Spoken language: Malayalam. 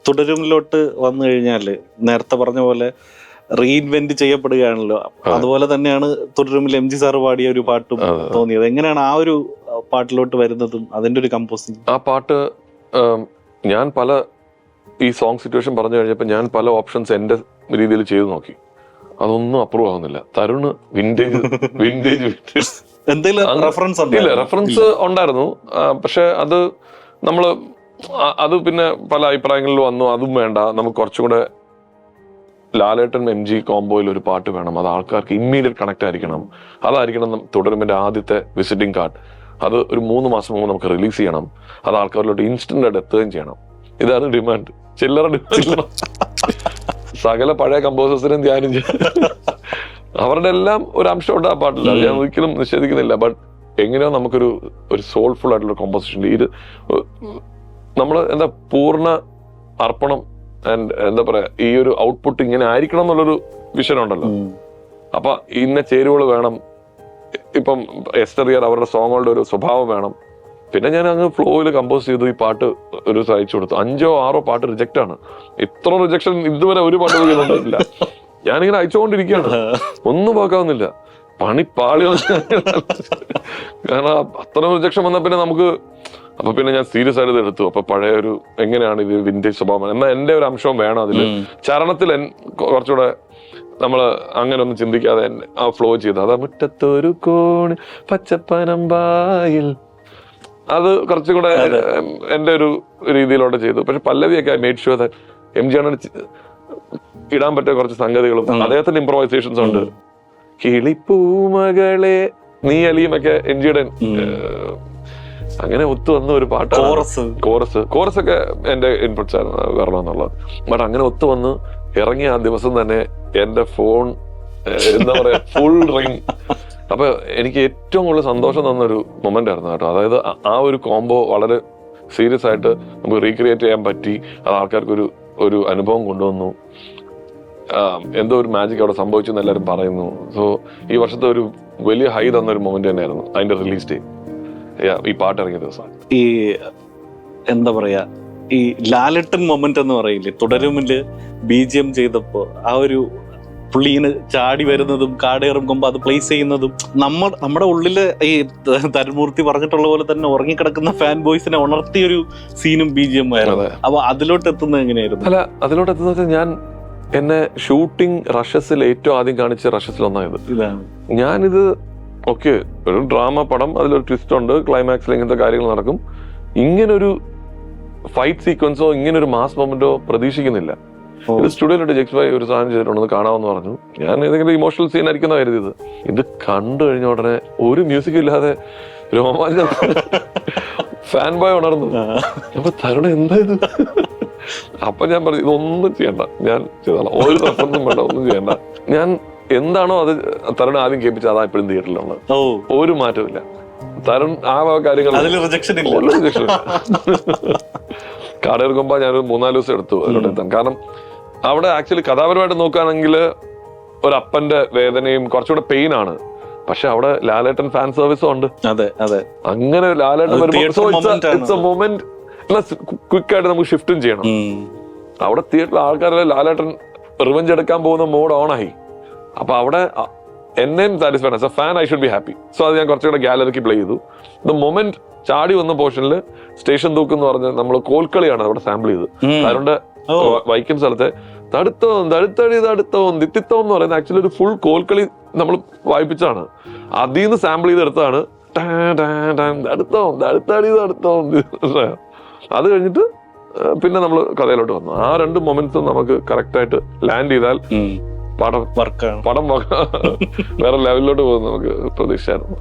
തുടരുമിലോട്ട് വന്നു കഴിഞ്ഞാൽ നേരത്തെ പറഞ്ഞ പോലെ റീഇൻവെന്റ് ചെയ്യപ്പെടുകയാണല്ലോ. അതുപോലെ തന്നെയാണ് തുടരുമിൽ MG സാർ പാടിയ ഒരു പാട്ടും തോന്നിയത്. എങ്ങനെയാണ് ആ ഒരു പാട്ടിലോട്ട് വരുന്നതും അതിന്റെ ഒരു കമ്പോസിങ്? ആ പാട്ട് ഞാൻ ഈ സോങ് സിറ്റുവേഷൻ പറഞ്ഞു കഴിഞ്ഞപ്പോൾ ഞാൻ പല ഓപ്ഷൻസ് എന്റെ രീതിയിൽ ചെയ്തു നോക്കി. അതൊന്നും അപ്രൂവ് ആവുന്നില്ല. തരുണ് വിന്റേജ് എന്തെങ്കിലും റെഫറൻസ് ഇല്ല, റെഫറൻസ് ഉണ്ടായിരുന്നു. പക്ഷെ അത് പിന്നെ പല അഭിപ്രായങ്ങളിൽ വന്നു. അതും വേണ്ട, നമുക്ക് കുറച്ചും കൂടെ ലാലേട്ടൻ MG കോംബോയിൽ ഒരു പാട്ട് വേണം, അത് ആൾക്കാർക്ക് ഇമ്മീഡിയറ്റ് കണക്ട് ആയിരിക്കണം, അതായിരിക്കണം തുടരുമിന്റെ ആദ്യത്തെ വിസിറ്റിംഗ് കാർഡ്, അത് ഒരു 3 മാസം മുമ്പ് നമുക്ക് റിലീസ് ചെയ്യണം, അത് ആൾക്കാരിലോട്ട് ഇൻസ്റ്റന്റ് ആയിട്ട് എത്തുകയും ചെയ്യണം. ഇതാണ് ഡിമാൻഡ്. ചില്ലറ ഡിമാൻഡ്. സകല പഴയ കമ്പോസേഴ്സിനും ധ്യാനം അവരുടെ എല്ലാം ഒരു അംശം ഉണ്ട് ആ പാട്ടില്ല, ഞാൻ ഒരിക്കലും നിഷേധിക്കുന്നില്ല. ബട്ട് എങ്ങനെയോ നമുക്കൊരു സോൾഫുൾ ആയിട്ടുള്ള കോമ്പോസിഷൻ, ഇത് നമ്മള് പൂർണ്ണ അർപ്പണം ആൻഡ് പറയാ, ഈ ഒരു ഔട്ട്പുട്ട് ഇങ്ങനെ ആയിരിക്കണം എന്നുള്ളൊരു വിഷൻ ഉണ്ടല്ലോ. അപ്പൊ ഇന്ന ചേരുവകൾ വേണം. ഇപ്പം എസ്റ്ററിയർ അവരുടെ സോങ്ങുകളുടെ ഒരു സ്വഭാവം വേണം. പിന്നെ ഞാൻ അങ്ങ് ഫ്ലോയിൽ കമ്പോസ് ചെയ്തു. ഈ പാട്ട് ഒരു അയച്ചു കൊടുത്തു. 5 or 6 പാട്ട് റിജക്റ്റ് ആണ്. ഇത്ര റിജക്ഷൻ ഇതുവരെ ഒരു പാട്ട് ഉണ്ടായിട്ടില്ല. ഞാനിങ്ങനെ അയച്ചുകൊണ്ടിരിക്കുകയാണ്, ഒന്നും പാക്കാവുന്നില്ല. പണിപ്പാളി. കാരണം അത്ര റിജക്ഷൻ വന്നാൽ പിന്നെ അപ്പൊ പിന്നെ ഞാൻ സീരിയസ് ആയിട്ട് എടുത്തു. അപ്പൊ പഴയ ഒരു എങ്ങനെയാണ് ഇത് വിന്റേജ് സ്വഭാവം എന്നാൽ എന്റെ ഒരു അംശവും വേണം അതില്. ചരണത്തിൽ കുറച്ചുകൂടെ നമ്മള് അങ്ങനെ ഒന്നും ചിന്തിക്കാതെ ആ ഫ്ലോ ചെയ്തു. അതാ മുറ്റത്തൊരു കോണി പച്ചപ്പനമ്പായിൽ, അത് കുറച്ചും കൂടെ എന്റെ ഒരു രീതിയിലോട്ട് ചെയ്തു. പക്ഷെ പല്ലവിയൊക്കെ I made sure that MG ആണ് ഇടാൻ പറ്റിയ കുറച്ച് സംഗതികളും അദ്ദേഹത്തിന്റെ ഇംപ്രവൈസേഷൻസ് ഉണ്ട്. കിളിപ്പൂമകളെ നീ അലിയുമൊക്കെ MGയുടെ അങ്ങനെ ഒത്തു വന്ന ഒരു പാട്ട്. കോറസ് ഒക്കെ എന്റെ ഇൻപുട്സ് ആയിരുന്നു വരണമെന്നുള്ളത്. ബട്ട് അങ്ങനെ ഒത്തു വന്ന് ഇറങ്ങിയ ആ ദിവസം തന്നെ എന്റെ ഫോൺ എന്താ പറയാ ഫുൾ റിങ്. അപ്പൊ എനിക്ക് ഏറ്റവും കൂടുതൽ സന്തോഷം തന്നൊരു മൊമെന്റ് ആയിരുന്നു കേട്ടോ. അതായത് ആ ഒരു കോംബോ വളരെ സീരിയസ് ആയിട്ട് നമുക്ക് റീക്രിയേറ്റ് ചെയ്യാൻ പറ്റി. അത് ആൾക്കാർക്ക് ഒരു അനുഭവം കൊണ്ടുവന്നു. എന്തോ ഒരു മാജിക് അവിടെ സംഭവിച്ചു എന്ന് എല്ലാവരും പറയുന്നു. സോ ഈ വർഷത്തെ ഒരു വലിയ ഹൈ തന്നൊരു മൊമെന്റ് തന്നെയായിരുന്നു അതിന്റെ റിലീസ് ഡേ, ഈ പാട്ട് ഇറങ്ങിയ ദിവസം. ഈ എന്താ പറയാ, ഈ ലാലേട്ടൻ മൊമെന്റ് എന്ന് പറയില്ലേ, തുടരുമില് BGM ചെയ്തപ്പോ ആ ഒരു പുള്ളീന് ചാടി വരുന്നതും കാടയിറങ്ങുമ്പോ അത് പ്ലേസ് ചെയ്യുന്നതും നമ്മുടെ ഉള്ളില് ഈ തരുമൂർത്തി പറഞ്ഞിട്ടുള്ള പോലെ തന്നെ ഉറങ്ങിക്കിടക്കുന്ന ഫാൻ ബോയ്സിനെ ഉണർത്തിയൊരു സീനും BGM ആയിരുന്നു. അപ്പൊ അതിലോട്ട് എത്തുന്നത് എങ്ങനെയായിരുന്നു? അല്ല, അതിലോട്ട് എത്തുന്നത് ഞാൻ എന്നെ ഷൂട്ടിംഗ് റഷസിൽ ഏറ്റവും ആദ്യം കാണിച്ച റഷസിൽ ഒന്നായത്. ഞാനിത് ഓക്കെ, ഒരു ഡ്രാമ പടം, അതിലൊരു ട്വിസ്റ്റ് ഉണ്ട്, ക്ലൈമാക്സിൽ ഇങ്ങനത്തെ കാര്യങ്ങൾ നടക്കും. ഇങ്ങനൊരു ഫൈറ്റ് സീക്വൻസോ ഇങ്ങനൊരു മാസ് മൊമെന്റോ പ്രതീക്ഷിക്കുന്നില്ല. ഇത് സ്റ്റുഡിയോയിലോട്ട് ജെക്സ് ഭായി ഒരു സാധനം ചെയ്തിട്ടുണ്ടെന്ന് കാണാമെന്ന് പറഞ്ഞു. ഞാൻ ഏതെങ്കിലും ഇമോഷണൽ സീൻ ആയിരിക്കുന്ന കരുതിയത്. ഇത് കണ്ടു കഴിഞ്ഞ ഉടനെ ഒരു മ്യൂസിക് ഇല്ലാതെ രോമാഞ്ചം, ഫാൻ ബോയ് ഉണർന്നു. അപ്പൊ തരുണ എന്താ ഇത്? അപ്പൊ ഞാൻ പറഞ്ഞു, ഇതൊന്നും ചെയ്യണ്ട, ഞാൻ ചെയ്തോളാം, ഒരു റെഫറൻസും വേണ്ട, ഒന്നും ചെയ്യണ്ട. ഞാൻ എന്താണോ അത് തരുൺ ആദ്യം കേൾപ്പിച്ചത് അതാ ഇപ്പോഴും തിയേറ്ററിലുള്ളത്. ഒരു മാറ്റമില്ല. തരുൺ ആ കാര്യങ്ങൾ കാടെടുക്കുമ്പോ ഞാനൊരു 3-4 ദിവസം എടുത്തു അതിലോട്ട് എത്താൻ. കാരണം അവിടെ ആക്ച്വലി കഥാപരമായിട്ട് നോക്കുകയാണെങ്കിൽ ഒരു അപ്പന്റെ വേദനയും കുറച്ചുകൂടെ പെയിൻ ആണ്. പക്ഷെ അവിടെ ലാലേട്ടൻ ഫാൻ സർവീസും ഉണ്ട്. അങ്ങനെ ലാലേട്ടൻ മൊമെന്റ് ക്വിക്കായിട്ട് നമുക്ക് ഷിഫ്റ്റും ചെയ്യണം. അവിടെ തിയേറ്ററിൽ ആൾക്കാരെല്ലാം ലാലേട്ടൻ റിവെഞ്ച് എടുക്കാൻ പോകുന്ന മോഡ് ഓണായി. അപ്പൊ അവിടെ എന്നെയും satisfied as A fan I should be happy. So അത് ഞാൻ കുറച്ചുകൂടെ ഗാലറിക്ക് പ്ലേ ചെയ്തു. ദ മൊമെന്റ് ചാടി വന്ന പോർഷനിൽ സ്റ്റേഷൻ തൂക്ക് എന്ന് പറഞ്ഞ് നമ്മൾ കോൽക്കളിയാണ് അവിടെ സാമ്പിൾ ചെയ്ത്. അതുകൊണ്ട് വൈക്കം സ്ഥലത്തെ തടുത്തടി തിത്തിത്തോ എന്ന് പറയുന്നത് ആക്ച്വലി ഒരു ഫുൾ കോൽക്കളി നമ്മൾ വായിപ്പിച്ചാണ്. അതിൽ നിന്ന് സാമ്പിൾ ചെയ്തെടുത്താണ്. അത് കഴിഞ്ഞിട്ട് പിന്നെ നമ്മൾ കഥയിലോട്ട് വന്നു. ആ 2 മൊമെന്റ്സും നമുക്ക് കറക്റ്റ് ആയിട്ട് ലാൻഡ് ചെയ്താൽ പടം വേറെ ലെവലിലോട്ട് പോകുന്ന നമുക്ക് പ്രതീക്ഷയായിരുന്നു.